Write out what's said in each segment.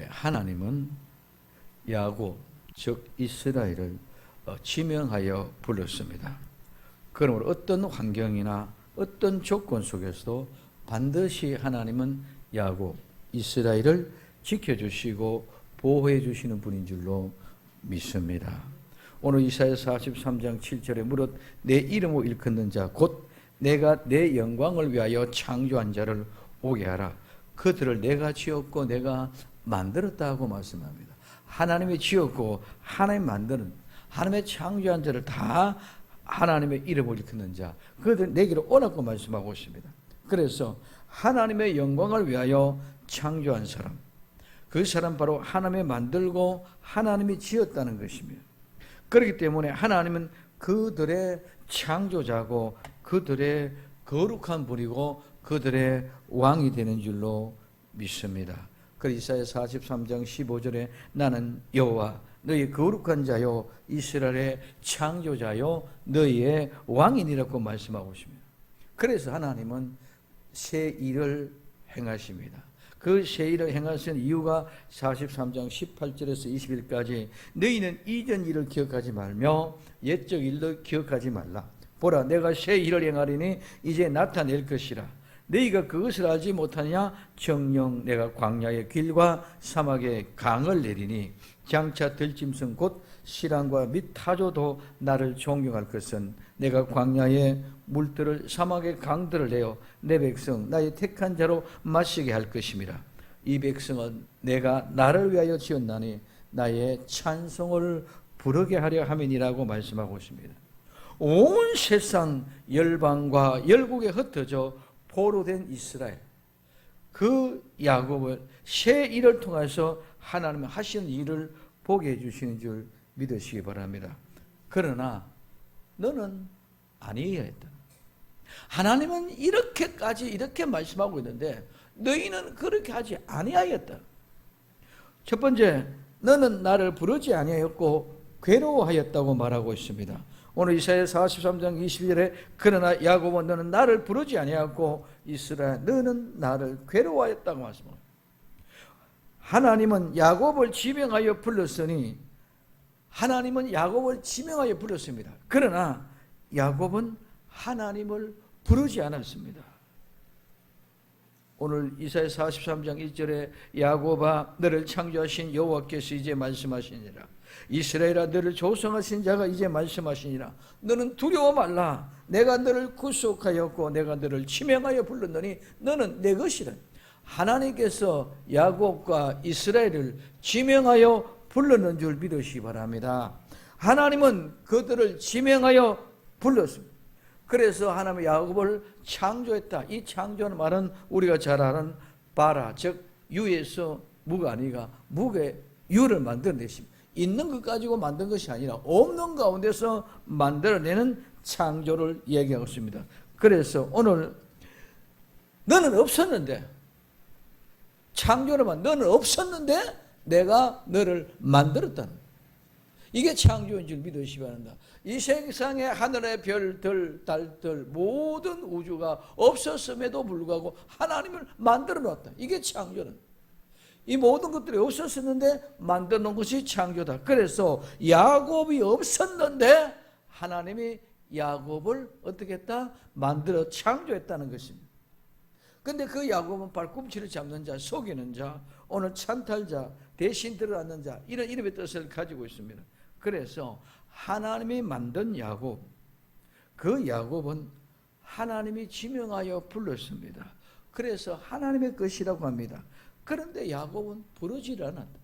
하나님은 야곱, 즉 이스라엘을 지명하여 불렀습니다. 그러므로 어떤 환경이나 어떤 조건 속에서도 반드시 하나님은 야곱, 이스라엘을 지켜주시고 보호해 주시는 분인 줄로 믿습니다. 오늘 이사야 43장 7절에 무릇 내 이름을 일컫는 자 곧 내가 내 영광을 위하여 창조한 자를 오게 하라. 그들을 내가 지었고 내가 만들었다고 말씀합니다. 하나님이 지었고 하나님 만드는, 하나님의 창조한 자를 다 하나님의 이름을 일컫는 자, 그들 내게로 오라고 말씀하고 있습니다. 그래서 하나님의 영광을 위하여 창조한 사람, 그 사람 바로 하나님이 만들고 하나님이 지었다는 것입니다. 그렇기 때문에 하나님은 그들의 창조자고 그들의 거룩한 분이고 그들의 왕이 되는 줄로 믿습니다. 그래서 이사야 43장 15절에 나는 여호와 너희 거룩한 자요 이스라엘의 창조자요 너희의 왕이니라고 말씀하고 있습니다. 그래서 하나님은 새 일을 행하십니다. 그 새 일을 행하신 이유가 43장 18절에서 20일까지 너희는 이전 일을 기억하지 말며 옛적 일도 기억하지 말라. 보라 내가 새 일을 행하리니 이제 나타낼 것이라. 너희가 그것을 알지 못하냐? 정녕 내가 광야의 길과 사막의 강을 내리니 장차 들짐승 곧 시랑과 및 타조도 나를 존경할 것은 내가 광야의 물들을 사막의 강들을 내어 내 백성 나의 택한 자로 마시게 할 것임이라. 이 백성은 내가 나를 위하여 지었나니 나의 찬송을 부르게 하려 함이니라고 말씀하고 있습니다. 온 세상 열방과 열국에 흩어져 포로된 이스라엘, 그 야곱을 새 일을 통해서 하나님 하시는 일을 보게 해주시는 줄 믿으시기 바랍니다. 그러나 너는 아니어야 했다. 하나님은 이렇게까지 이렇게 말씀하고 있는데 너희는 그렇게 하지 아니하였다. 첫 번째, 너는 나를 부르지 아니하였고 괴로워하였다고 말하고 있습니다. 오늘 이사야 43장 22절에 그러나 야곱은 너는 나를 부르지 아니하였고 이스라엘 너는 나를 괴로워하였다고 말씀합니다. 하나님은 야곱을 지명하여 불렀으니 하나님은 야곱을 지명하여 불렀습니다. 그러나 야곱은 하나님을 부르지 않았습니다. 오늘 이사야 43장 1절에 야곱아 너를 창조하신 여호와께서 이제 말씀하시니라. 이스라엘아 너를 조성하신 자가 이제 말씀하시니라. 너는 두려워 말라. 내가 너를 구속하였고 내가 너를 지명하여 불렀노니 너는 내 것이라. 하나님께서 야곱과 이스라엘을 지명하여 불렀는 줄 믿으시기 바랍니다. 하나님은 그들을 지명하여 불렀습니다. 그래서 하나님은 야곱을 창조했다. 이 창조하는 말은 우리가 잘 아는 바라, 즉 유에서 무가 아니가 무게 유를 만들어내십니다. 있는 것 가지고 만든 것이 아니라 없는 가운데서 만들어내는 창조를 얘기하고 있습니다. 그래서 오늘 너는 없었는데, 창조를 너는 없었는데 내가 너를 만들었다는, 이게 창조인 줄 믿으시기 바랍니다. 이 세상의 하늘의 별들, 달들, 모든 우주가 없었음에도 불구하고 하나님을 만들어 놨다. 이게 창조는. 이 모든 것들이 없었었는데 만들어 놓은 것이 창조다. 그래서 야곱이 없었는데 하나님이 야곱을 어떻게 했다? 만들어 창조했다는 것입니다. 근데 그 야곱은 발꿈치를 잡는 자, 속이는 자, 오늘 찬탈자, 대신 들어앉는 자, 이런 이름의 뜻을 가지고 있습니다. 그래서 하나님이 만든 야곱, 그 야곱은 하나님이 지명하여 불렀습니다. 그래서 하나님의 것이라고 합니다. 그런데 야곱은 부르지를 않았다.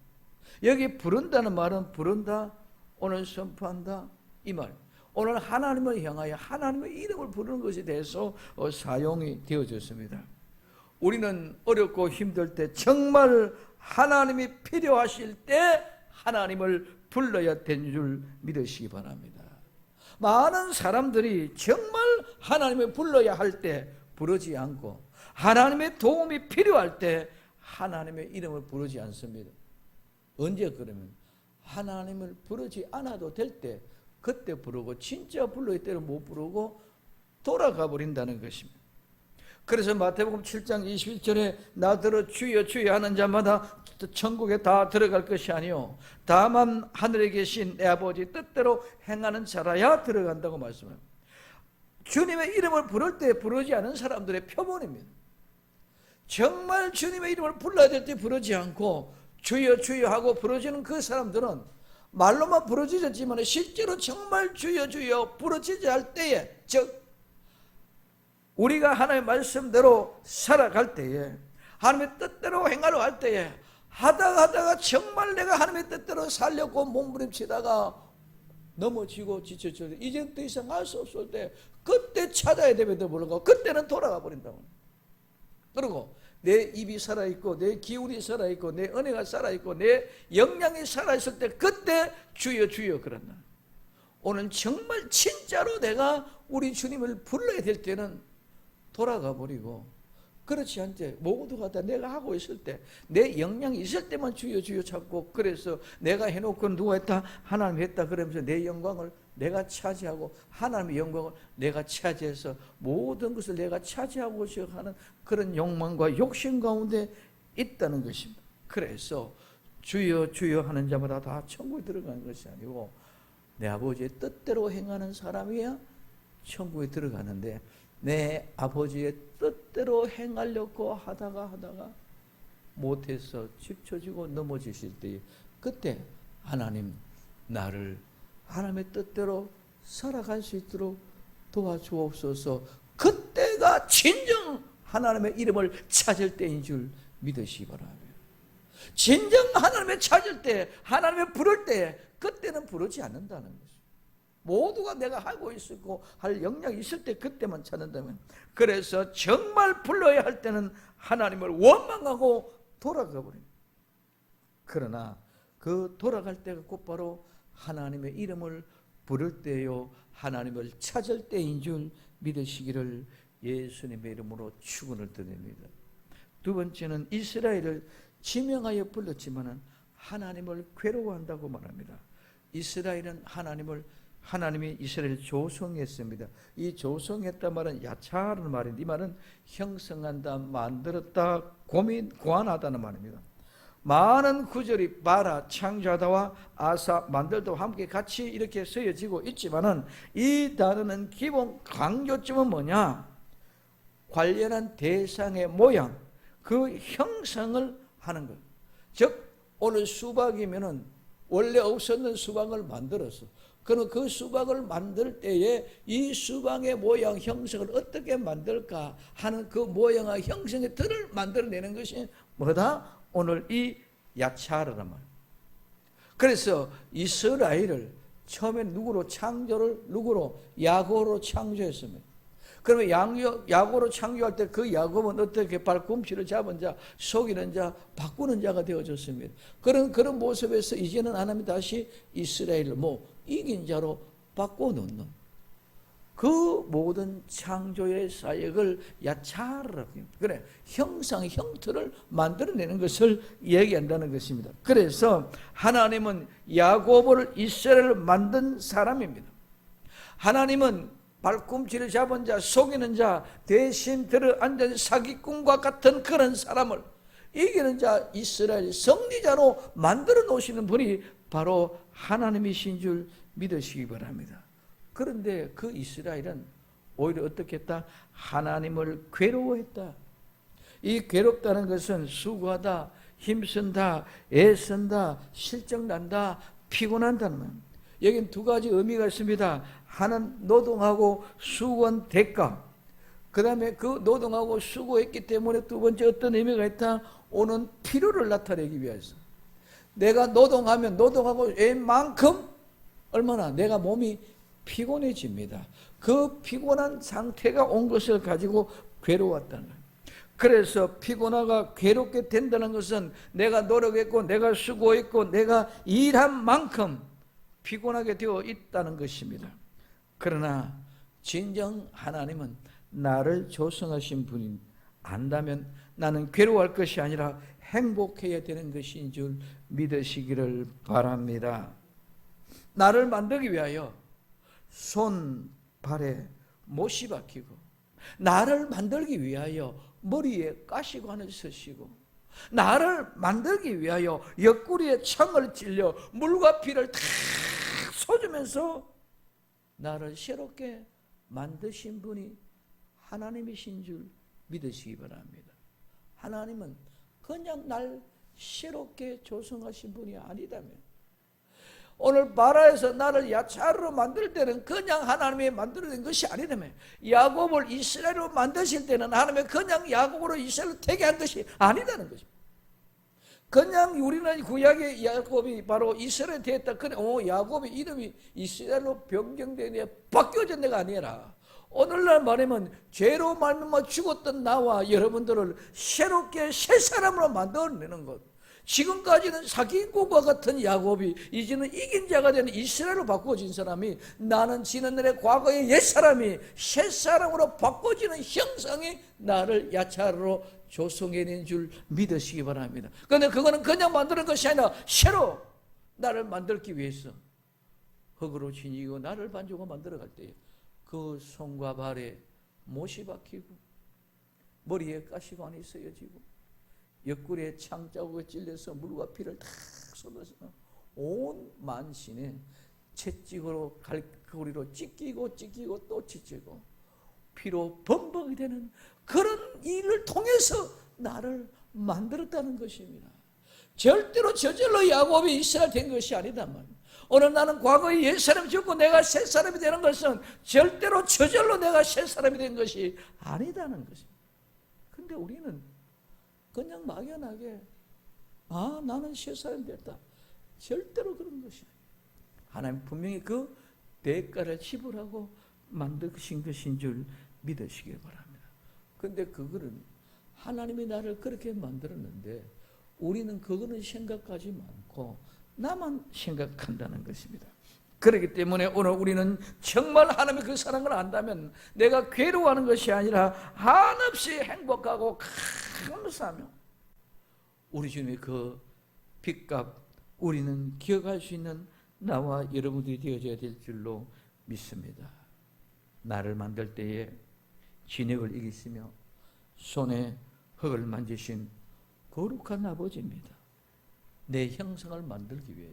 여기 부른다는 말은 부른다, 오늘 선포한다, 이 말. 오늘 하나님을 향하여 하나님의 이름을 부르는 것에 대해서 사용이 되어졌습니다. 우리는 어렵고 힘들 때 정말 하나님이 필요하실 때 하나님을 불러야 되는 줄 믿으시기 바랍니다. 많은 사람들이 정말 하나님을 불러야 할 때 부르지 않고 하나님의 도움이 필요할 때 하나님의 이름을 부르지 않습니다. 언제 그러면 하나님을 부르지 않아도 될 때 그때 부르고 진짜 불러야 때는 못 부르고 돌아가 버린다는 것입니다. 그래서 마태복음 7장 21절에 나더러 주여 주여 하는 자마다 천국에 다 들어갈 것이 아니요 다만 하늘에 계신 내 아버지 뜻대로 행하는 자라야 들어간다고 말씀합니다. 주님의 이름을 부를 때 부르지 않은 사람들의 표본입니다. 정말 주님의 이름을 불러야 될 때 부르지 않고 주여 주여 하고 부르지는 그 사람들은 말로만 부르짖었지만 실제로 정말 주여 주여 부르짖어야 할 때에, 즉 우리가 하나님의 말씀대로 살아갈 때에, 하나님의 뜻대로 행하려 할 때에, 하다가 정말 내가 하나님의 뜻대로 살려고 몸부림치다가 넘어지고 지쳐져 이제 더 이상 할 수 없을 때, 그때 찾아야 됨에도 불구하고 그때는 돌아가 버린다고. 그리고 내 입이 살아있고 내 기운이 살아있고 내 은혜가 살아있고 내 역량이 살아있을 때 그때 주여 주여 그런다. 오늘 정말 진짜로 내가 우리 주님을 불러야 될 때는 돌아가 버리고, 그렇지 않대 모두가 다 내가 하고 있을 때, 내 역량이 있을 때만 주여 주여 찾고, 그래서 내가 해놓고 누가 했다? 하나님이 했다 그러면서 내 영광을 내가 차지하고 하나님의 영광을 내가 차지해서 모든 것을 내가 차지하고 하는 그런 욕망과 욕심 가운데 있다는 것입니다. 그래서 주여 주여 하는 자마다 다 천국에 들어가는 것이 아니고 내 아버지의 뜻대로 행하는 사람이야 천국에 들어가는데, 내 아버지의 뜻대로 행하려고 하다가 못해서 집쳐지고 넘어지실 때, 그때 하나님 나를 하나님의 뜻대로 살아갈 수 있도록 도와주옵소서. 그때가 진정 하나님의 이름을 찾을 때인 줄 믿으시기 바랍니다. 진정 하나님을 찾을 때, 하나님을 부를 때, 그때는 부르지 않는다는 것입니다. 모두가 내가 하고 있고 할 역량이 있을 때 그때만 찾는다면, 그래서 정말 불러야 할 때는 하나님을 원망하고 돌아가 버립니다. 그러나 그 돌아갈 때가 곧바로 하나님의 이름을 부를 때요 하나님을 찾을 때인 줄 믿으시기를 예수님의 이름으로 축원을 드립니다. 두 번째는 이스라엘을 지명하여 불렀지만은 하나님을 괴로워한다고 말합니다. 이스라엘은 하나님이 이스라엘을 조성했습니다. 이 조성했다 말은 야차하는 말인데, 이 말은 형성한다, 만들었다, 고안하다는 말입니다. 많은 구절이 바라, 창조하다와 아사, 만들다와 함께 같이 이렇게 쓰여지고 있지만은 이 단어는 기본 강조점은 뭐냐? 관련한 대상의 모양, 그 형성을 하는 것. 즉 오늘 수박이면은 원래 없었는 수박을 만들었어. 그럼 그 수박을 만들 때에 이 수박의 모양 형성을 어떻게 만들까 하는 그 모양과 형성의 틀을 만들어내는 것이 뭐다? 오늘 이 야차르란 말이에요. 그래서 이스라엘을 처음에 누구로 야곱으로 창조했습니다. 그러면 야곱으로 창조할 때 그 야곱은 어떻게 발꿈치를 잡은 자, 속이는 자, 바꾸는 자가 되어졌습니다. 그런 모습에서 이제는 하나님이 다시 이스라엘을 이긴 자로 바꿔놓는 그 모든 창조의 사역을 야차르라고 합니다. 그래, 형틀을 만들어내는 것을 얘기한다는 것입니다. 그래서 하나님은 야곱을 이스라엘을 만든 사람입니다. 하나님은 발꿈치를 잡은 자, 속이는 자, 대신 들어앉은 사기꾼과 같은 그런 사람을 이기는 자, 이스라엘 승리자로 만들어 놓으시는 분이 바로 하나님이신 줄 믿으시기 바랍니다. 그런데 그 이스라엘은 오히려 어떻게 했다? 하나님을 괴로워했다. 이 괴롭다는 것은 수고하다, 힘쓴다, 애쓴다, 실정난다, 피곤한다는 말입니다. 여기는 두 가지 의미가 있습니다. 하나는 노동하고 수고한 대가, 그 다음에 그 노동하고 수고했기 때문에 두 번째 어떤 의미가 있다? 오는 필요를 나타내기 위해서. 내가 노동하고 웬만큼 얼마나 내가 몸이 피곤해집니다. 그 피곤한 상태가 온 것을 가지고 괴로웠다는 거예요. 그래서 피곤하고 괴롭게 된다는 것은 내가 노력했고 내가 수고했고 내가 일한 만큼 피곤하게 되어 있다는 것입니다. 그러나 진정 하나님은 나를 조성하신 분인 안다면 나는 괴로워할 것이 아니라 행복해야 되는 것인 줄 믿으시기를 바랍니다. 나를 만들기 위하여 손, 발에 못이 박히고 나를 만들기 위하여 머리에 가시관을 쓰시고, 나를 만들기 위하여 옆구리에 창을 찔려 물과 피를 다 쏟으면서 나를 새롭게 만드신 분이 하나님이신 줄 믿으시기 바랍니다. 하나님은 그냥 날 새롭게 조성하신 분이 아니다면, 오늘 바라에서 나를 야차로 만들 때는 그냥 하나님이 만들어낸 것이 아니다면, 야곱을 이스라엘로 만드실 때는 하나님이 그냥 야곱으로 이스라엘로 되게 한 것이 아니다는 것입니다. 그냥 우리는 구약의 야곱이 바로 이스라엘 되었다. 그래, 야곱의 이름이 이스라엘로 변경되네, 바뀌어진 데가 아니라, 오늘날 말하면 죄로 말미암아 죽었던 나와 여러분들을 새롭게 새 사람으로 만들어내는 것. 지금까지는 사기꾼과 같은 야곱이 이제는 이긴 자가 되는 이스라엘로 바꾸어진 사람이, 나는 지난날의 과거의 옛사람이 새 사람으로 바꿔지는 형상이 나를 야차로 조성해낸 줄 믿으시기 바랍니다. 그런데 그거는 그냥 만드는 것이 아니라 새로 나를 만들기 위해서 흙으로 지니고 나를 반죽하고 만들어갈 때에 그 손과 발에 못이 박히고 머리에 가시관이 쓰여지고 옆구리에 창자국에 찔려서 물과 피를 다 쏟아서 온 만신에 채찍으로 갈고리로 찢기고 또 찢기고 피로 범벅이 되는 그런 일을 통해서 나를 만들었다는 것입니다. 절대로 저절로 야곱이 이스라엘 된 것이 아니다만, 오늘 나는 과거에 옛사람이 죽고 내가 새사람이 되는 것은 절대로 저절로 내가 새사람이 된 것이 아니다는 것입니다. 그런데 우리는 그냥 막연하게 나는 새사람이 됐다, 절대로 그런 것이 아니에요. 하나님 분명히 그 대가를 지불하고 만드신 것인 줄 믿으시기 바랍니다. 그런데 그거는 하나님이 나를 그렇게 만들었는데 우리는 그거는 생각하지 않고 나만 생각한다는 것입니다. 그렇기 때문에 오늘 우리는 정말 하나님의 그 사랑을 안다면 내가 괴로워하는 것이 아니라 한없이 행복하고 감사하며 우리 주님의 그 빚값 우리는 기억할 수 있는 나와 여러분들이 되어져야 될 줄로 믿습니다. 나를 만들 때에 진액을 이기시며 손에 흙을 만지신 거룩한 아버지입니다. 내 형상을 만들기 위해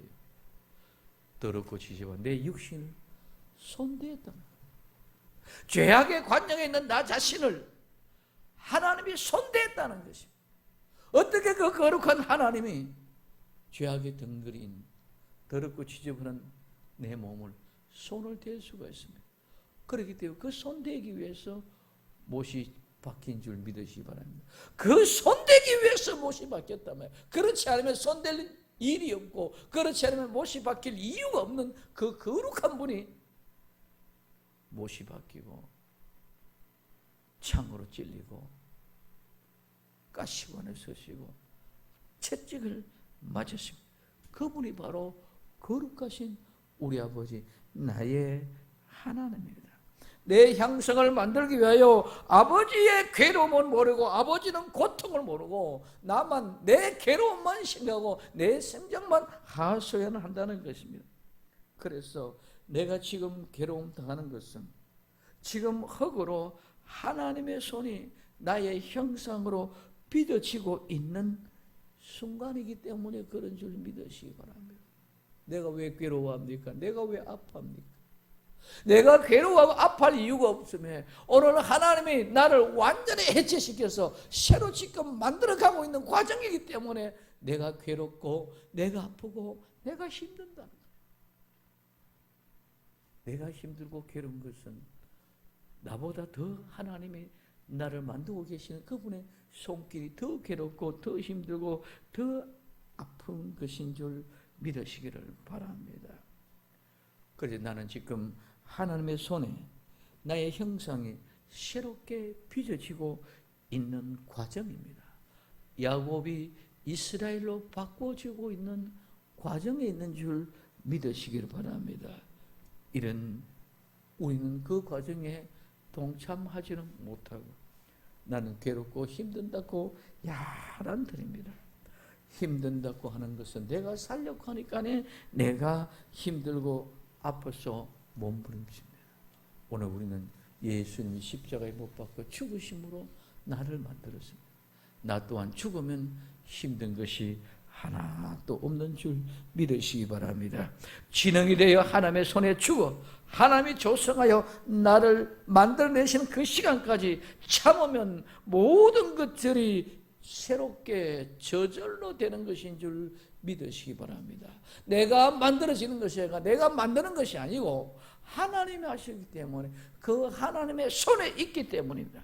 더럽고 지저분 내 육신을 손대했다는 거예요. 죄악의 관영에 있는 나 자신을 하나님이 손대했다는 것입니다. 어떻게 그 거룩한 하나님이 죄악의 덩그리인 더럽고 지저분한 내 몸을 손을 댈 수가 있습니다. 그렇기 때문에 그 손대기 위해서 못이 박힌 줄 믿으시기 바랍니다. 그 손대기 위해서 못이 박혔다면, 그렇지 않으면 손댈 일이 없고 그렇지 않으면 못이 박힐 이유가 없는 그 거룩한 분이 못이 박히고 창으로 찔리고 가시관을 쓰시고 채찍을 맞으십니다. 그분이 바로 거룩하신 우리 아버지 나의 하나님입니다. 내 형상을 만들기 위하여 아버지의 괴로움을 모르고 아버지는 고통을 모르고 나만 내 괴로움만 생각하고 내 생각만 하소연한다는 것입니다. 그래서 내가 지금 괴로움 당하는 것은 지금 흙으로 하나님의 손이 나의 형상으로 빚어지고 있는 순간이기 때문에 그런 줄 믿으시기 바랍니다. 내가 왜 괴로워합니까? 내가 왜 아파합니까? 내가 괴로워하고 아파할 이유가 없으면 오늘 하나님이 나를 완전히 해체시켜서 새로 지금 만들어가고 있는 과정이기 때문에 내가 괴롭고 내가 아프고 내가 힘든다는 거예요. 내가 힘들고 괴로운 것은 나보다 더 하나님이 나를 만들고 계시는 그분의 손길이 더 괴롭고 더 힘들고 더 아픈 것인 줄 믿으시기를 바랍니다. 그래서 나는 지금 하나님의 손에 나의 형상이 새롭게 빚어지고 있는 과정입니다. 야곱이 이스라엘로 바꿔지고 있는 과정에 있는 줄 믿으시기를 바랍니다. 우리는 그 과정에 동참하지는 못하고 나는 괴롭고 힘든다고 야란들입니다. 힘든다고 하는 것은 내가 살려고 하니까 내가 힘들고 아파서 몸부림칩니다. 오늘 우리는 예수님이 십자가에 못 박혀 죽으심으로 나를 만들었습니다. 나 또한 죽으면 힘든 것이 하나도 없는 줄 믿으시기 바랍니다. 지능이 되어 하나님의 손에 죽어 하나님이 조성하여 나를 만들어내시는 그 시간까지 참으면 모든 것들이 새롭게 저절로 되는 것인 줄 믿으시기 바랍니다. 내가 만들어지는 것이 아니라 내가 만드는 것이 아니고 하나님이 하시기 때문에 그 하나님의 손에 있기 때문입니다.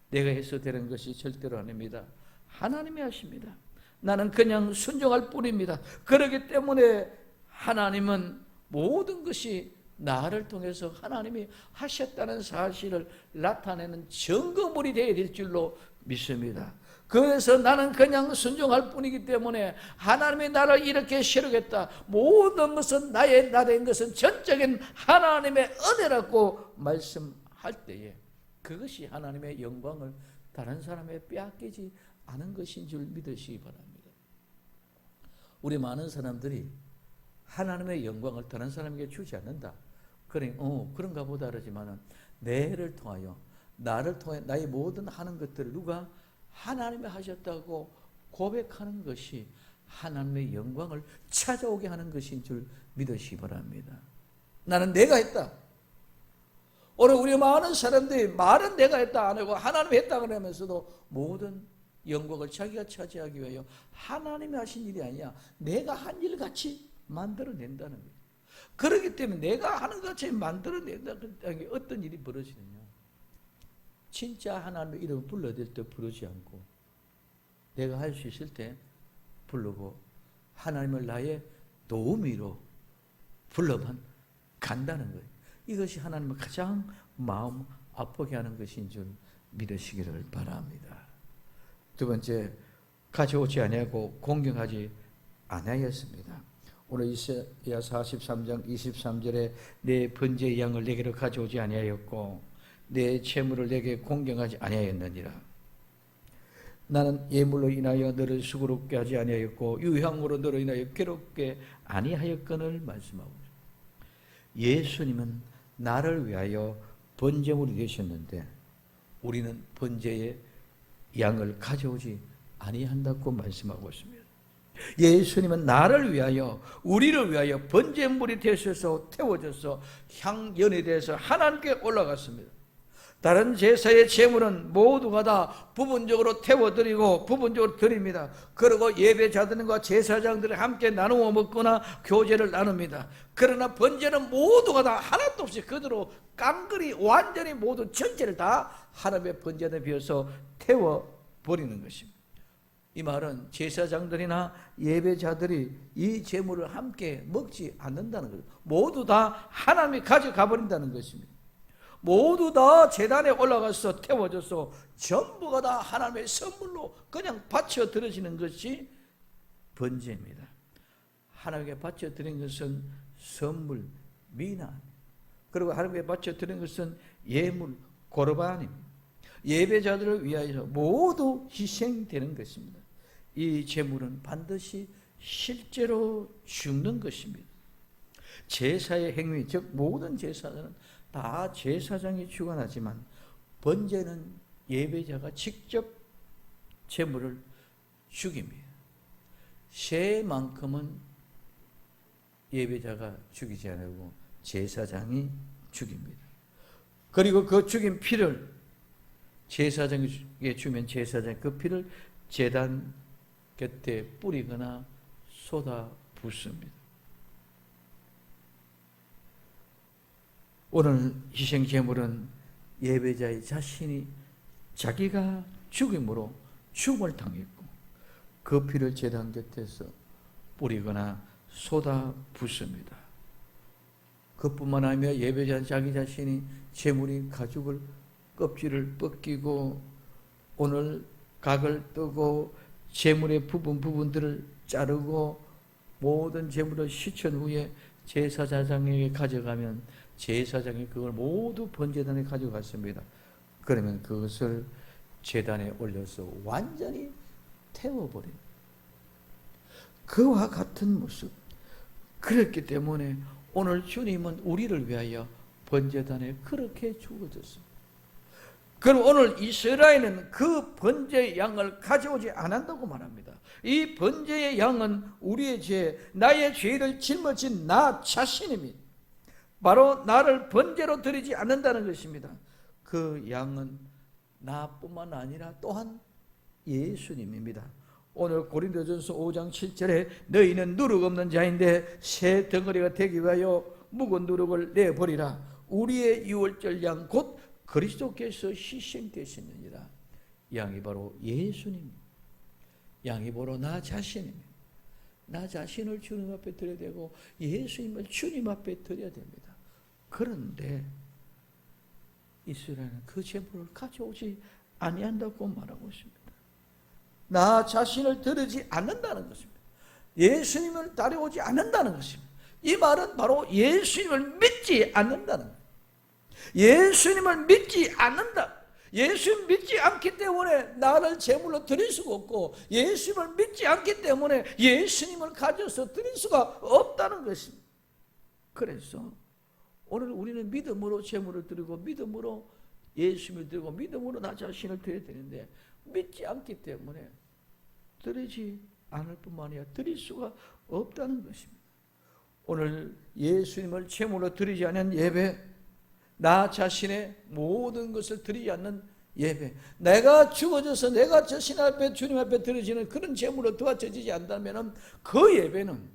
내가 해서 되는 것이 절대로 아닙니다. 하나님이 하십니다. 나는 그냥 순종할 뿐입니다. 그렇기 때문에 하나님은 모든 것이 나를 통해서 하나님이 하셨다는 사실을 나타내는 증거물이 되어야 될 줄로 믿습니다. 그래서 나는 그냥 순종할 뿐이기 때문에 하나님이 나를 이렇게 시르겠다. 모든 것은 나의 나된 것은 전적인 하나님의 은혜라고 말씀할 때에 그것이 하나님의 영광을 다른 사람에 빼앗기지 않은 것인 줄 믿으시기 바랍니다. 우리 많은 사람들이 하나님의 영광을 다른 사람에게 주지 않는다. 그런가 보다 그러지만은 내를 통하여 나를 통해 나의 모든 하는 것들을 누가 하나님이 하셨다고 고백하는 것이 하나님의 영광을 찾아오게 하는 것인 줄 믿으시기 바랍니다. 나는 내가 했다. 오늘 우리 많은 사람들이 말은 내가 했다 안 하고 하나님이 했다 그러면서도 모든 영광을 자기가 차지하기 위하여 하나님이 하신 일이 아니야. 내가 한 일 같이 만들어낸다는 거예요. 그렇기 때문에 내가 하는 것 같이 만들어낸다는 게 어떤 일이 벌어지느냐. 진짜 하나님의 이름을 불러야 될 때 부르지 않고 내가 할 수 있을 때 부르고 하나님을 나의 도우미로 불러만 간다는 거예요. 이것이 하나님을 가장 마음 아프게 하는 것인 줄 믿으시기를 바랍니다. 두 번째, 가져오지 아니하고 공경하지 아니하였습니다. 오늘 이사야 43장 23절에 내 번제의 양을 내게로 가져오지 아니하였고 내 재물을 내게 공경하지 아니하였느니라. 나는 예물로 인하여 너를 수고롭게 하지 아니하였고 유향으로 너로 인하여 괴롭게 아니하였거늘 말씀하고 있습니다. 예수님은 나를 위하여 번제물이 되셨는데 우리는 번제의 양을 가져오지 아니한다고 말씀하고 있습니다. 예수님은 나를 위하여 우리를 위하여 번제물이 되셔서 태워져서 향연에 대해서 하나님께 올라갔습니다. 다른 제사의 제물은 모두가 다 부분적으로 태워드리고 부분적으로 드립니다. 그리고 예배자들과 제사장들이 함께 나누어 먹거나 교제를 나눕니다. 그러나 번제는 모두가 다 하나도 없이 그대로 깡그리 완전히 모두 전체를 다 하나님의 번제에 비어서 태워버리는 것입니다. 이 말은 제사장들이나 예배자들이 이 제물을 함께 먹지 않는다는 거예요. 모두 다 하나님이 가져가 버린다는 것입니다. 모두 다 제단에 올라가서 태워져서 전부가 다 하나님의 선물로 그냥 바쳐 드려지는 것이 번제입니다. 하나님께 바쳐 드린 것은 선물, 미나, 그리고 하나님께 바쳐 드린 것은 예물, 고르반입니다. 예배자들을 위하여 모두 희생되는 것입니다. 이 제물은 반드시 실제로 죽는 것입니다. 제사의 행위, 즉 모든 제사는 다 제사장이 주관하지만 번제는 예배자가 직접 제물을 죽입니다. 새만큼은 예배자가 죽이지 않고 제사장이 죽입니다. 그리고 그 죽인 피를 제사장에게 주면 제사장이 그 피를 제단 곁에 뿌리거나 쏟아 붓습니다. 오늘 희생제물은 예배자의 자신이 자기가 죽임으로 죽음을 당했고 그 피를 제단 곁에서 뿌리거나 쏟아 붓습니다. 그뿐만 아니라 예배자 자기 자신이 제물인 가죽을 껍질을 벗기고 오늘 각을 뜨고 제물의 부분들을 자르고 모든 제물을 씻은 후에 제사장에게 가져가면 제사장이 그걸 모두 번제단에 가져갔습니다. 그러면 그것을 제단에 올려서 완전히 태워버린 그와 같은 모습. 그렇기 때문에 오늘 주님은 우리를 위하여 번제단에 그렇게 죽어졌습니다. 그럼 오늘 이스라엘은 그 번제의 양을 가져오지 않았다고 말합니다. 이 번제의 양은 우리의 죄, 나의 죄를 짊어진 나 자신입니다. 바로 나를 번제로 드리지 않는다는 것입니다. 그 양은 나뿐만 아니라 또한 예수님입니다. 오늘 고린도전서 5장 7절에 너희는 누룩 없는 자인데 새 덩어리가 되기 위하여 묵은 누룩을 내버리라. 우리의 유월절 양 곧 그리스도께서 희생되셨느니라. 양이 바로 예수님입니다. 양이 바로 나 자신입니다. 나 자신을 주님 앞에 드려야 되고 예수님을 주님 앞에 드려야 됩니다. 그런데 이스라엘은 그 제물을 가져오지 아니한다고 말하고 있습니다. 나 자신을 드리지 않는다는 것입니다. 예수님을 따라오지 않는다는 것입니다. 이 말은 바로 예수님을 믿지 않는다는 거예요. 예수님을 믿지 않는다. 예수님 믿지 않기 때문에 나를 제물로 드릴 수가 없고, 예수님을 믿지 않기 때문에 예수님을 가져서 드릴 수가 없다는 것입니다. 그래서 오늘 우리는 믿음으로 제물을 드리고 믿음으로 예수님을 드리고 믿음으로 나 자신을 드려야 되는데, 믿지 않기 때문에 드리지 않을 뿐만 아니라 드릴 수가 없다는 것입니다. 오늘 예수님을 제물로 드리지 않은 예배, 나 자신의 모든 것을 드리지 않는 예배, 내가 죽어져서 내가 자신 앞에 주님 앞에 드려지는 그런 제물로 도와주지 않다면 그 예배는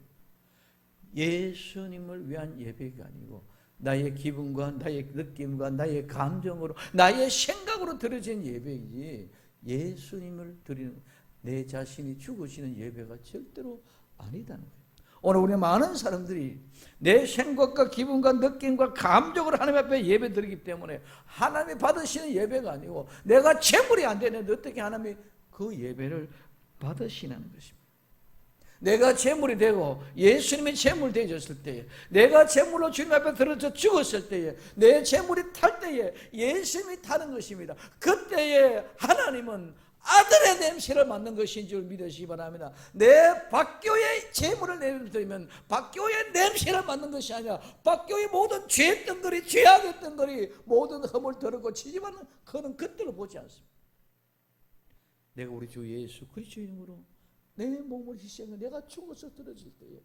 예수님을 위한 예배가 아니고 나의 기분과 나의 느낌과 나의 감정으로 나의 생각으로 드려진 예배이지, 예수님을 드리는 내 자신이 죽으시는 예배가 절대로 아니다는 거예요. 오늘 우리 많은 사람들이 내 생각과 기분과 느낌과 감정으로 하나님 앞에 예배 드리기 때문에 하나님이 받으시는 예배가 아니고 내가 제물이 안 되는데 어떻게 하나님이 그 예배를 받으시냐는 것입니다. 내가 제물이 되고 예수님이 제물 되어졌을 때에, 내가 제물로 주님 앞에 들어져 죽었을 때에, 내 제물이 탈 때에 예수님이 타는 것입니다. 그때에 하나님은 아들의 냄새를 맡는 것인 줄 믿으시기 바랍니다. 내 박교의 제물을 내드리면 박교의 냄새를 맡는 것이 아니라 박교의 모든 죄의 덩거리, 죄악의 덩거리, 모든 흠을 더럽고 치지만 그는 그때로 보지 않습니다. 내가 우리 주 예수 그리스도 이름으로 내 몸을 희생해 내가 죽어서 떨어질 때에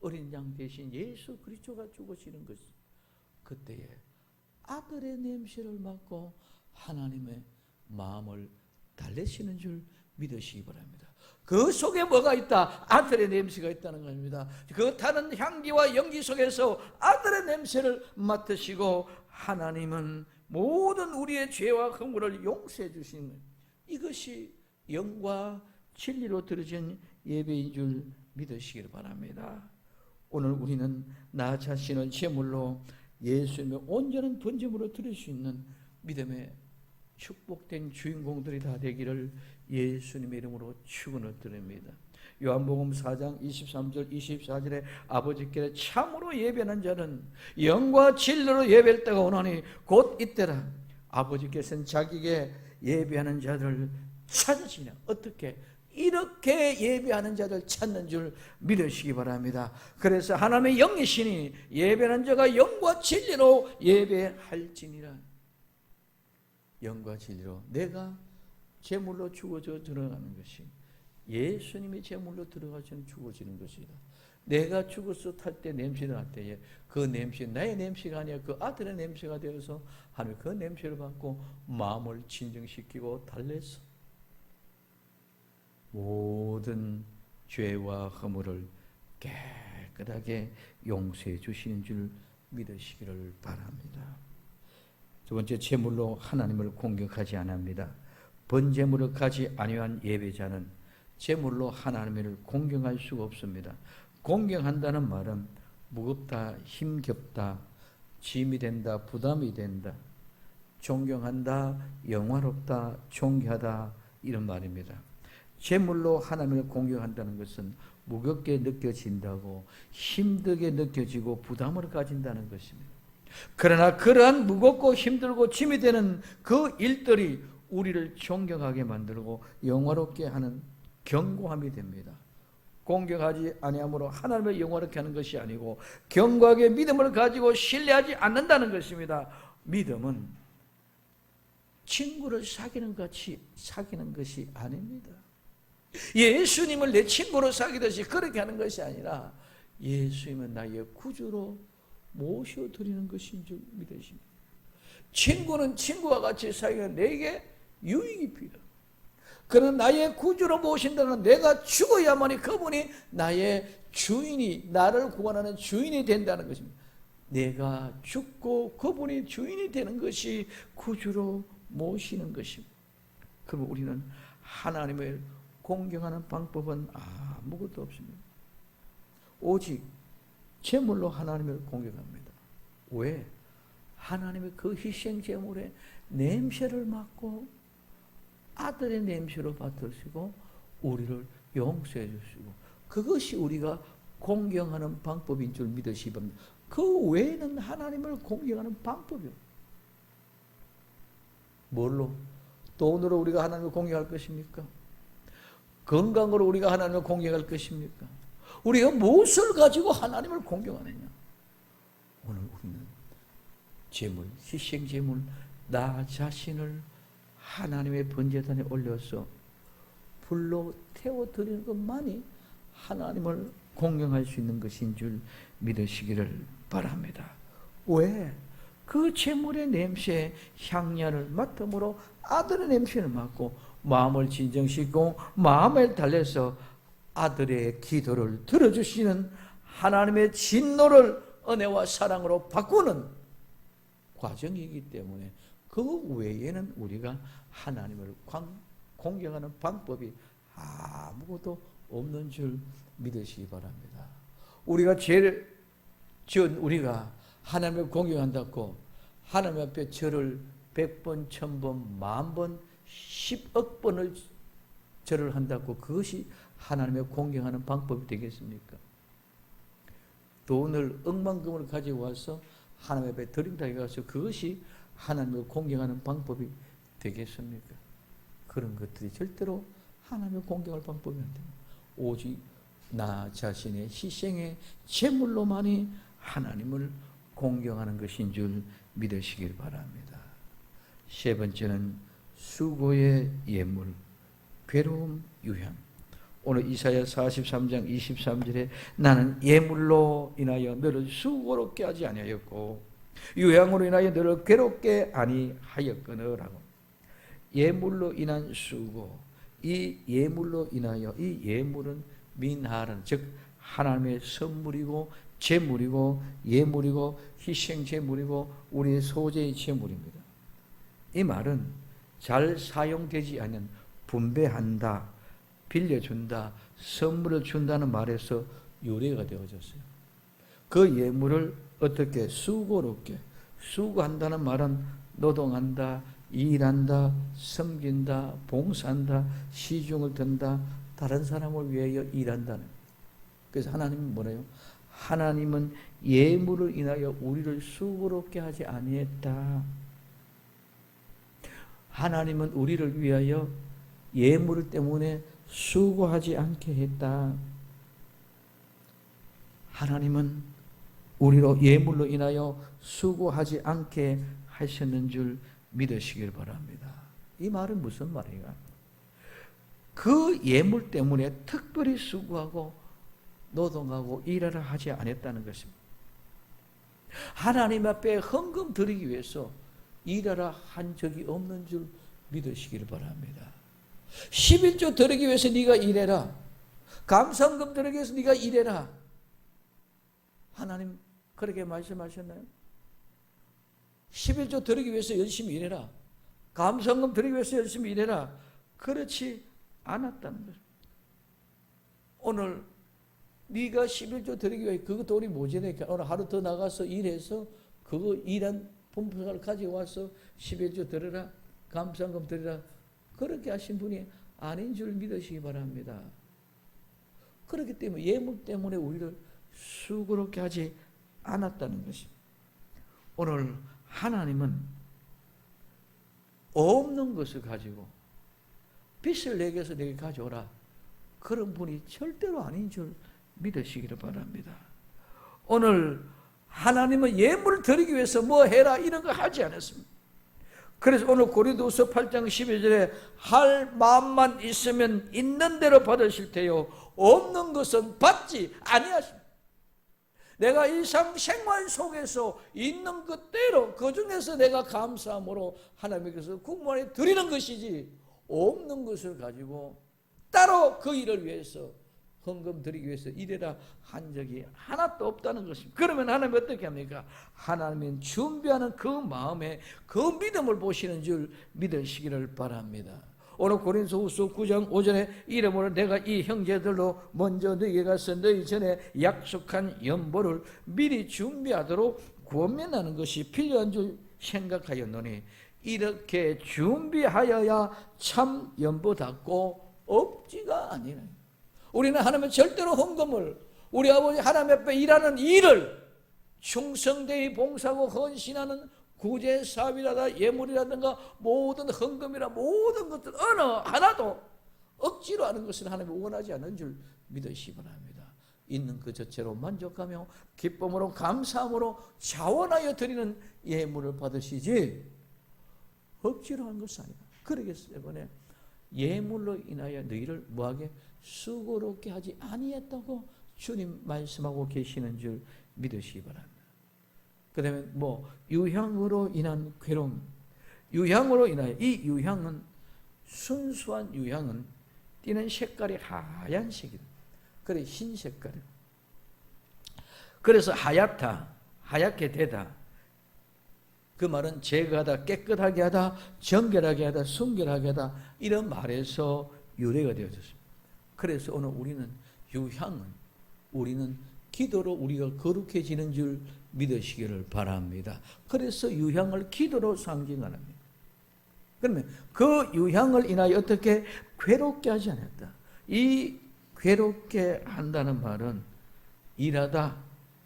어린 양 대신 예수 그리스도가 죽으시는 것이, 그때에 아들의 냄새를 맡고 하나님의 마음을 달래시는 줄 믿으시기 바랍니다. 그 속에 뭐가 있다? 아들의 냄새가 있다는 것입니다. 그 타는 향기와 연기 속에서 아들의 냄새를 맡으시고 하나님은 모든 우리의 죄와 허물을 용서해 주시는 거예요. 이것이 영과 진리로 드려진 예배인 줄 믿으시길 바랍니다. 오늘 우리는 나 자신을 제물로 예수님의 온전한 번제물로 드릴 수 있는 믿음의 축복된 주인공들이 다 되기를 예수님의 이름으로 축원을 드립니다. 요한복음 4장 23절 24절에 아버지께 참으로 예배하는 자는 영과 진리로 예배할 때가 오나니 곧 이때라. 아버지께서는 자기에게 예배하는 자들을 찾으시냐. 어떻게? 이렇게 예배하는 자들 찾는 줄 믿으시기 바랍니다. 그래서 하나님의 영이시니 예배하는 자가 영과 진리로 예배할지니라. 영과 진리로 내가 제물로 죽어져 들어가는 것이 예수님이 제물로 들어가시는 죽어지는 것이다. 내가 죽어서 탈 때 냄새가 날 때에 그 냄새 나의 냄새가 아니라 그 아들의 냄새가 되어서 하나님 그 냄새를 받고 마음을 진정시키고 달래서 모든 죄와 허물을 깨끗하게 용서해 주시는 줄 믿으시기를 바랍니다. 두 번째, 제물로 하나님을 공격하지 않습니다. 번제물을 가지 아니한 예배자는 제물로 하나님을 공경할 수가 없습니다. 공경한다는 말은 무겁다, 힘겹다, 짐이 된다, 부담이 된다, 존경한다, 영화롭다, 존귀하다, 이런 말입니다. 제물로 하나님을 공경한다는 것은 무겁게 느껴진다고, 힘들게 느껴지고 부담을 가진다는 것입니다. 그러나 그러한 무겁고 힘들고 짐이 되는 그 일들이 우리를 존경하게 만들고 영화롭게 하는 견고함이 됩니다. 공경하지 아니함으로 하나님을 영화롭게 하는 것이 아니고 견고하게 믿음을 가지고 신뢰하지 않는다는 것입니다. 믿음은 친구를 사귀는 같이 사귀는 것이 아닙니다. 예수님을 내 친구로 사귀듯이 그렇게 하는 것이 아니라 예수님은 나의 구주로 모셔드리는 것인 줄 믿으십니다. 친구는 친구와 같이 사귀는 내게 유익이 필요합니다. 그러나 나의 구주로 모신다는 내가 죽어야만이 그분이 나의 주인이, 나를 구원하는 주인이 된다는 것입니다. 내가 죽고 그분이 주인이 되는 것이 구주로 모시는 것입니다. 그럼 우리는 하나님을 공경하는 방법은 아무것도 없습니다. 오직 제물로 하나님을 공경합니다. 왜? 하나님의 그 희생 제물의 냄새를 맡고 아들의 냄새로 받으시고 우리를 용서해 주시고, 그것이 우리가 공경하는 방법인 줄 믿으시기 바랍니다. 그 외에는 하나님을 공경하는 방법이 없습니다. 뭘로? 돈으로 우리가 하나님을 공경할 것입니까? 건강으로 우리가 하나님을 공경할 것입니까? 우리가 무엇을 가지고 하나님을 공경하느냐? 오늘 우리는 제물, 희생 제물, 나 자신을 하나님의 번제단에 올려서 불로 태워드리는 것만이 하나님을 공경할 수 있는 것인 줄 믿으시기를 바랍니다. 왜? 그 제물의 냄새, 향연을 맡음으로 아들의 냄새를 맡고 마음을 진정시키고 마음을 달래서 아들의 기도를 들어주시는 하나님의 진노를 은혜와 사랑으로 바꾸는 과정이기 때문에 그 외에는 우리가 하나님을 공경하는 방법이 아무것도 없는 줄 믿으시기 바랍니다. 우리가 죄를 지은 우리가 하나님을 공경한다고 하나님 앞에 절을 100번, 1000번, 10,000번, 10억 번을 절을 한다고 그것이 하나님을 공경하는 방법이 되겠습니까? 돈을 억만금을 가지고 와서 하나님 앞에 드린다고 해서 그것이 하나님을 공경하는 방법이 되겠습니까? 그런 것들이 절대로 하나님을 공경할 방법이 안 됩니다. 오직 나 자신의 희생의 제물로만이 하나님을 공경하는 것인 줄 믿으시길 바랍니다. 세 번째는 수고의 예물, 괴로움 유향. 오늘 이사야 43장 23절에 나는 예물로 인하여 너를 수고롭게 하지 아니하였고 유향으로 인하여 너를 괴롭게 아니하였거니라고. 예물로 인한 수고, 이 예물로 인하여, 이 예물은 민하라는, 즉 하나님의 선물이고 제물이고 예물이고 희생 제물이고 우리의 소재의 제물입니다. 이 말은 잘 사용되지 않는, 분배한다, 빌려준다, 선물을 준다는 말에서 유래가 되어졌어요. 그 예물을 어떻게 수고롭게, 수고한다는 말은 노동한다, 일한다, 섬긴다, 봉사한다, 시중을 든다, 다른 사람을 위하여 일한다는. 그래서 하나님은 뭐래요? 하나님은 예물을 인하여 우리를 수고롭게 하지 아니했다. 하나님은 우리를 위하여 예물 때문에 수고하지 않게 했다. 하나님은 우리로 예물로 인하여 수고하지 않게 하셨는 줄 믿으시길 바랍니다. 이 말은 무슨 말이에요? 그 예물 때문에 특별히 수고하고 노동하고 일하라 하지 않았다는 것입니다. 하나님 앞에 헌금 드리기 위해서 일하라 한 적이 없는 줄 믿으시길 바랍니다. 11조 드리기 위해서 네가 일해라. 감사헌금 드리기 위해서 네가 일해라. 하나님 그렇게 말씀하셨나요? 11조 드리기 위해서 열심히 일해라. 감사헌금 드리기 위해서 열심히 일해라. 그렇지 않았다는 거죠. 오늘 네가 11조 드리기 위해 그거 돈이 모자라니까 오늘 하루 더 나가서 일해서 그거 일한 분포를 가지고 와서 11조 드려라. 감사헌금 드리라. 그렇게 하신 분이 아닌 줄 믿으시기 바랍니다. 그렇기 때문에 예물 때문에 우리를 수고롭게 하지 않았다는 것입니다. 오늘 하나님은 없는 것을 가지고 빚을 내게서 내게 가져오라. 그런 분이 절대로 아닌 줄 믿으시기를 바랍니다. 오늘 하나님은 예물을 드리기 위해서 뭐 해라 이런 거 하지 않았습니다. 그래서 오늘 고린도후서 8장 12절에 할 마음만 있으면 있는 대로 받으실 테요 없는 것은 받지 아니하십니다. 내가 일상 생활 속에서 있는 그대로 그 중에서 내가 감사함으로 하나님께서 국문에 드리는 것이지 없는 것을 가지고 따로 그 일을 위해서 헌금 드리기 위해서 이래라 한 적이 하나도 없다는 것입니다. 그러면 하나님이 어떻게 합니까? 하나님은 준비하는 그 마음에 그 믿음을 보시는 줄 믿으시기를 바랍니다. 오늘 고린도후서 9장 5절에 이러므로 내가 이 형제들로 먼저 너희에게 가서 너희 전에 약속한 연보를 미리 준비하도록 권면하는 것이 필요한 줄 생각하였노니 이렇게 준비하여야 참 연보답고 없지가 아니라. 우리는 하나님의 절대로 헌금을 우리 아버지 하나님 앞에 일하는 일을 충성되이 봉사하고 헌신하는 구제 사업이라든가 예물이라든가 모든 헌금이라 모든 것들 어느 하나도 억지로 하는 것을 하나님이 원하지 않는 줄 믿으시기 바랍니다. 있는 그 자체로 만족하며 기쁨으로 감사함으로 자원하여 드리는 예물을 받으시지 억지로 한 것이 아니다. 그러기 때문에 예물로 인하여 너희를 뭐하게 수고롭게 하지 아니했다고 주님 말씀하고 계시는 줄 믿으시기 바랍니다. 그 다음에 유향으로 인한 괴로움, 유향으로 인하여 이 유향은 순수한 유향은 띠는 색깔이 하얀색이다. 그래 흰 색깔이다. 그래서 하얗게 되다. 그 말은 제거하다, 깨끗하게 하다, 정결하게 하다, 순결하게 하다 이런 말에서 유래가 되어졌습니다. 그래서 오늘 우리는 유향은 우리는 기도로 우리가 거룩해지는 줄 믿으시기를 바랍니다. 그래서 유향을 기도로 상징합니다. 그러면 그 유향을 인하여 어떻게 괴롭게 하지 않았다. 이 괴롭게 한다는 말은 일하다,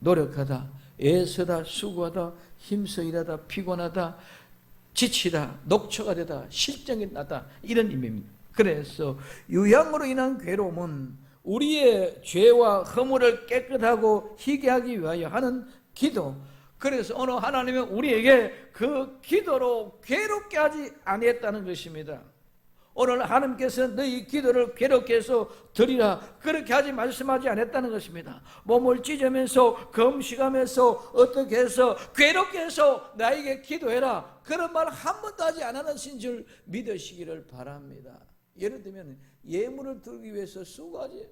노력하다, 애쓰다, 수고하다, 힘써 일하다, 피곤하다, 지치다, 녹초가 되다, 실정이 나다 이런 의미입니다. 그래서 유향으로 인한 괴로움은 우리의 죄와 허물을 깨끗하고 희게 하기 위하여 하는 기도. 그래서 오늘 하나님은 우리에게 그 기도로 괴롭게 하지 아니했다는 것입니다. 오늘 하나님께서 너희 기도를 괴롭게 해서 드리라 그렇게 하지 말씀하지 않았다는 것입니다. 몸을 찢으면서 금식하면서 어떻게 해서 괴롭게 해서 나에게 기도해라 그런 말 한 번도 하지 않았신 줄 믿으시기를 바랍니다. 예를 들면 예물을 드리기 위해서 수고하지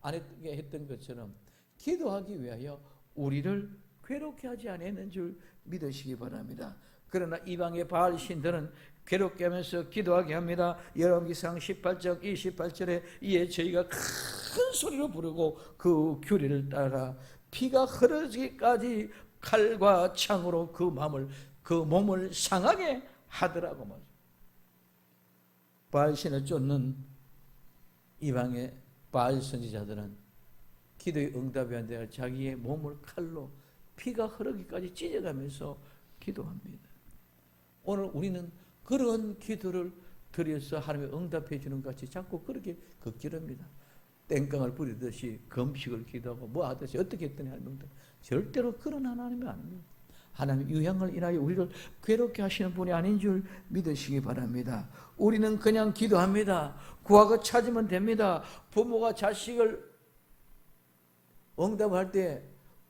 않게 했던 것처럼 기도하기 위하여 우리를 괴롭게 하지 않았는 줄 믿으시기 바랍니다. 그러나 이방의 바알 신들은 괴롭게 하면서 기도하게 합니다. 열왕기상 18장 28절에 이에 저희가 큰 소리로 부르고 그 규례를 따라 피가 흐르기까지 칼과 창으로 그 몸을 상하게 하더라고 말이죠. 바알 신을 쫓는 이방의 바알 선지자들은 기도의 응답이 안 되어 자기의 몸을 칼로 피가 흐르기까지 찢어가면서 기도합니다. 오늘 우리는 그런 기도를 드려서 하나님이 응답해 주는 것 같이 자꾸 그렇게 걷기랍니다. 땡깡을 부리듯이 금식을 기도하고 뭐 하듯이 어떻게 했더니 하나님 응답. 절대로 그런 하나님이 아닙니다. 하나님 유향을 인하여 우리를 괴롭게 하시는 분이 아닌 줄 믿으시기 바랍니다. 우리는 그냥 기도합니다. 구하고 찾으면 됩니다. 부모가 자식을 응답할 때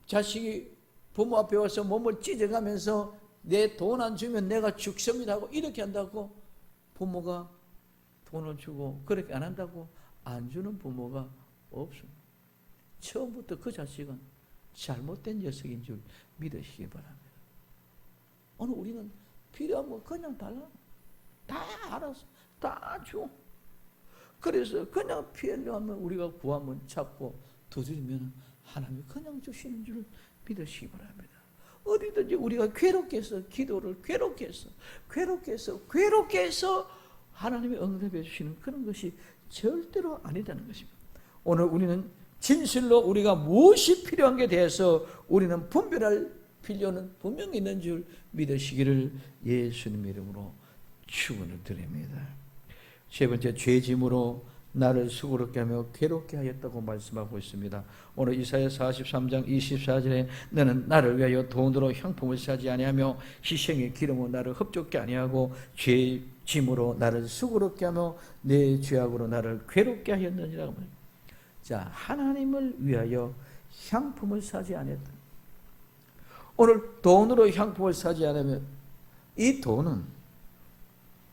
자식이 부모 앞에 와서 몸을 찢어가면서 내 돈 안 주면 내가 죽습니다 하고 이렇게 한다고 부모가 돈을 주고 그렇게 안 한다고 안 주는 부모가 없습니다. 처음부터 그 자식은 잘못된 녀석인 줄 믿으시기 바랍니다. 오늘 우리는 필요한 거 그냥 달라. 다 알아서 다 줘. 그래서 그냥 피하려 하면 우리가 구하면 찾고 두드리면 하나님이 그냥 주시는 줄 믿으시기 바랍니다. 어디든지 우리가 괴롭게 해서 기도를 괴롭게 해서 하나님이 응답해 주시는 그런 것이 절대로 아니다는 것입니다. 오늘 우리는 진실로 우리가 무엇이 필요한 게 대해서 우리는 분별할 필요는 분명히 있는 줄 믿으시기를 예수님 이름으로 축원을 드립니다. 세 번째, 죄짐으로 나를 수고롭게 하며 괴롭게 하였다고 말씀하고 있습니다. 오늘 이사야 43장 24절에 너는 나를 위하여 돈으로 향품을 사지 아니하며 희생의 기름으로 나를 흡족게 아니하고 죄의 짐으로 나를 수고롭게 하며 내 죄악으로 나를 괴롭게 하였느니라. 자, 하나님을 위하여 향품을 사지 아니했다. 오늘 돈으로 향품을 사지 않으면 이 돈은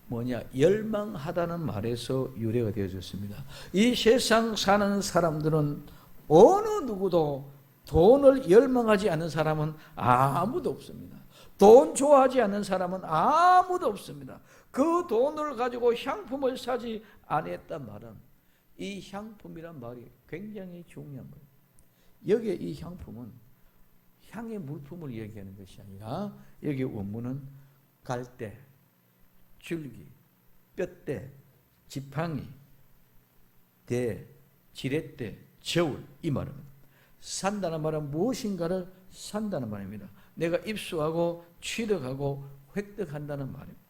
뭐냐? 열망하다는 말에서 유래가 되어졌습니다. 이 세상 사는 사람들은 어느 누구도 돈을 열망하지 않는 사람은 아무도 없습니다. 돈 좋아하지 않는 사람은 아무도 없습니다. 그 돈을 가지고 향품을 사지 않았단 말은 이 향품이란 말이 굉장히 중요한 거예요. 여기에 이 향품은 향의 물품을 얘기하는 것이 아니라 여기 원문은 갈대, 줄기, 뼈대, 지팡이, 대, 지렛대, 저울, 이 말입니다. 산다는 말은 무엇인가를 산다는 말입니다. 내가 입수하고 취득하고 획득한다는 말입니다.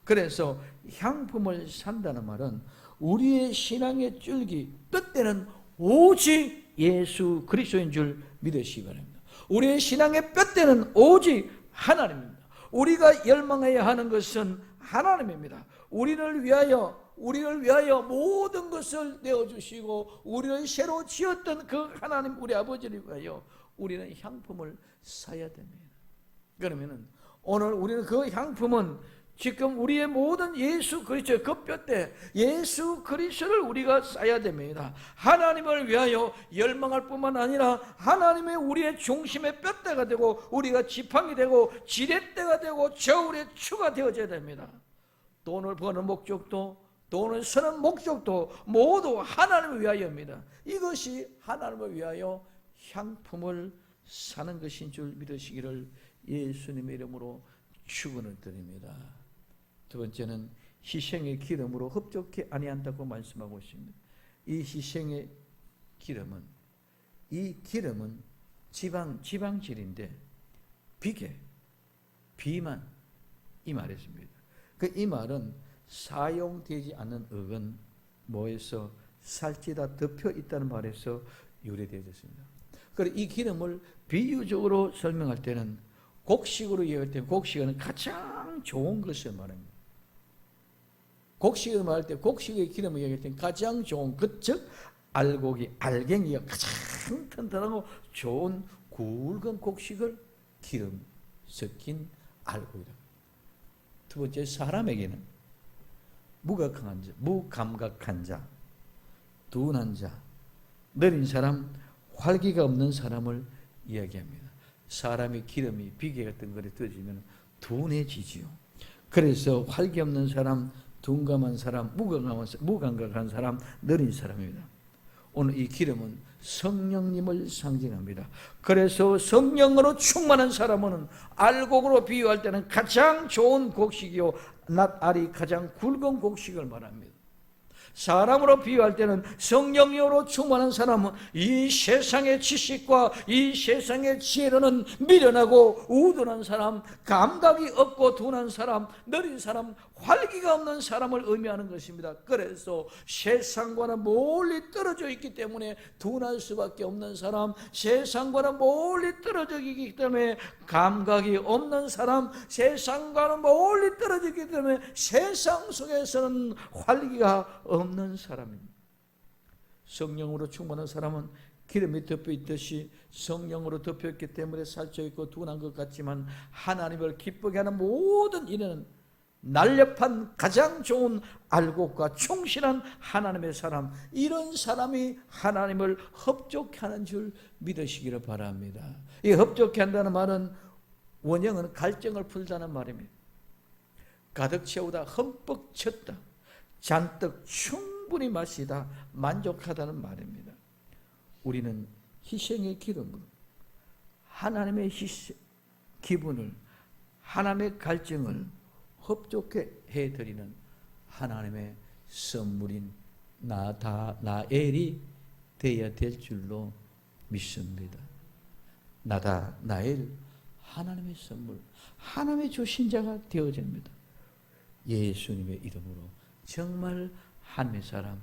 그래서 향품을 산다는 말은 우리의 신앙의 줄기, 뼈대는 오직 예수 그리스도인 줄 믿으시기 바랍니다. 우리의 신앙의 뼈대는 오직 하나님입니다. 우리가 열망해야 하는 것은 하나님입니다. 우리를 위하여 모든 것을 내어주시고 우리를 새로 지었던 그 하나님 우리 아버지를 위하여 우리는 향품을 사야 됩니다. 그러면은 오늘 우리는 그 향품은 지금 우리의 모든 예수 그리스도의 그 뼈대 예수 그리스도를 우리가 쌓아야 됩니다. 하나님을 위하여 열망할 뿐만 아니라 하나님의 우리의 중심의 뼈대가 되고 우리가 지팡이 되고 지렛대가 되고 저울의 추가 되어져야 됩니다. 돈을 버는 목적도 돈을 쓰는 목적도 모두 하나님을 위하여입니다. 이것이 하나님을 위하여 향품을 사는 것인 줄 믿으시기를 예수님의 이름으로 축원을 드립니다. 두 번째는 희생의 기름으로 흡족히 아니한다고 말씀하고 있습니다. 이 희생의 기름은 지방질인데 비만 이 말이었습니다. 이 말은 사용되지 않는 억은 뭐에서 살찌다 덮여 있다는 말에서 유래되어졌습니다. 그리고 이 기름을 비유적으로 설명할 때는 곡식으로 이해할 때 곡식은 가장 좋은 것을 말합니다. 곡식을 말할 때 곡식의 기름을 이야기할 때 가장 좋은 것, 즉 알갱이가 가장 튼튼하고 좋은 굵은 곡식을 기름 섞인 알곡이다. 두 번째, 사람에게는 무감각한 자, 둔한 자, 느린 사람, 활기가 없는 사람을 이야기합니다. 사람의 기름이 비계 같은 것에 떨어지면 둔해지지요. 그래서 활기 없는 사람, 둔감한 사람, 무감각한 사람, 느린 사람입니다. 오늘 이 기름은 성령님을 상징합니다. 그래서 성령으로 충만한 사람은 알곡으로 비유할 때는 가장 좋은 곡식이요 낫알이 가장 굵은 곡식을 말합니다. 사람으로 비유할 때는 성령으로 충만한 사람은 이 세상의 지식과 이 세상의 지혜로는 미련하고 우둔한 사람, 감각이 없고 둔한 사람, 느린 사람, 활기가 없는 사람을 의미하는 것입니다. 그래서 세상과는 멀리 떨어져 있기 때문에 둔할 수밖에 없는 사람, 세상과는 멀리 떨어져 있기 때문에 감각이 없는 사람, 세상과는 멀리 떨어져 있기 때문에 세상 속에서는 활기가 없는 사람입니다. 성령으로 충만한 사람은 기름이 덮여 있듯이 성령으로 덮여 있기 때문에 살쪄 있고 둔한 것 같지만 하나님을 기쁘게 하는 모든 일에는 날렵한 가장 좋은 알곡과 충실한 하나님의 사람, 이런 사람이 하나님을 흡족해 하는 줄 믿으시기를 바랍니다. 이 흡족해 한다는 말은 원형은 갈증을 풀다는 말입니다. 가득 채우다, 흠뻑 쳤다, 잔뜩 충분히 마시다, 만족하다는 말입니다. 우리는 희생의 기름으로 하나님의 기분을, 하나님의 갈증을 흡족해 해드리는 하나님의 선물인 나다나엘이 되어야 될 줄로 믿습니다. 나다나엘, 하나님의 선물, 하나님의 주신 자가 되어집니다. 예수님의 이름으로 정말 하나님의 사람,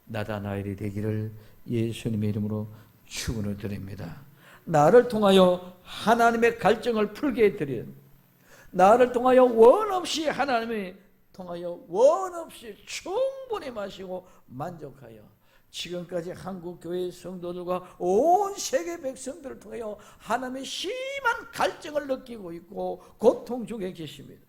나다나엘이 되기를 예수님의 이름으로 축원을 드립니다. 나를 통하여 하나님의 갈증을 풀게 해드린, 나를 통하여 원 없이 하나님이 통하여 원 없이 충분히 마시고 만족하여 지금까지 한국교회 성도들과 온 세계 백성들을 통하여 하나님의 심한 갈증을 느끼고 있고 고통 중에 계십니다.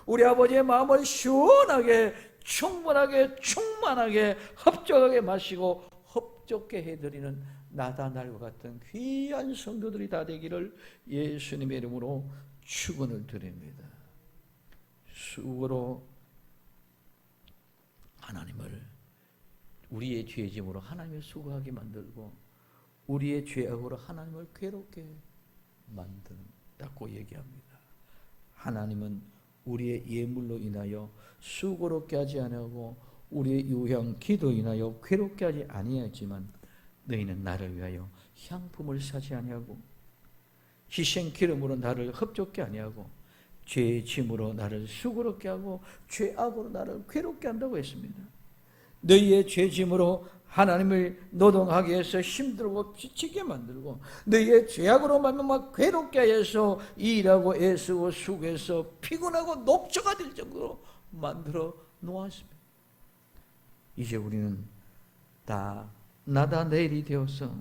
우리 아버지의 마음을 시원하게 충분하게 충만하게 흡족하게 마시고 흡족게 해드리는 나다나엘과 같은 귀한 성도들이 다 되기를 예수님의 이름으로 축원을 드립니다. 수고로 하나님을 우리의 죄짐으로 하나님을 수고하게 만들고 우리의 죄악으로 하나님을 괴롭게 만든다고 얘기합니다. 하나님은 우리의 예물로 인하여 수고롭게 하지 아니하고 우리의 유향 기도 인하여 괴롭게 하지 아니하지만 너희는 나를 위하여 향품을 사지 아니하고 희생 기름으로 나를 흡족게 아니하고 죄의 짐으로 나를 수고롭게 하고 죄악으로 나를 괴롭게 한다고 했습니다. 너희의 죄짐으로 하나님을 노동하게 해서 힘들고 지치게 만들고 너희의 죄악으로 말미암아 괴롭게 해서 일하고 애쓰고 수고해서 피곤하고 녹초가 될 정도로 만들어 놓았습니다. 이제 우리는 다 나다나엘이 되어서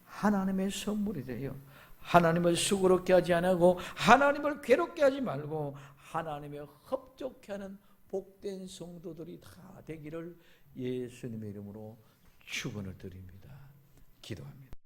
하나님의 선물이 되어 하나님을 수고롭게 하지 않고 하나님을 괴롭게 하지 말고 하나님의 흡족해 하는 복된 성도들이 다 되기를 예수님의 이름으로 축원을 드립니다. 기도합니다.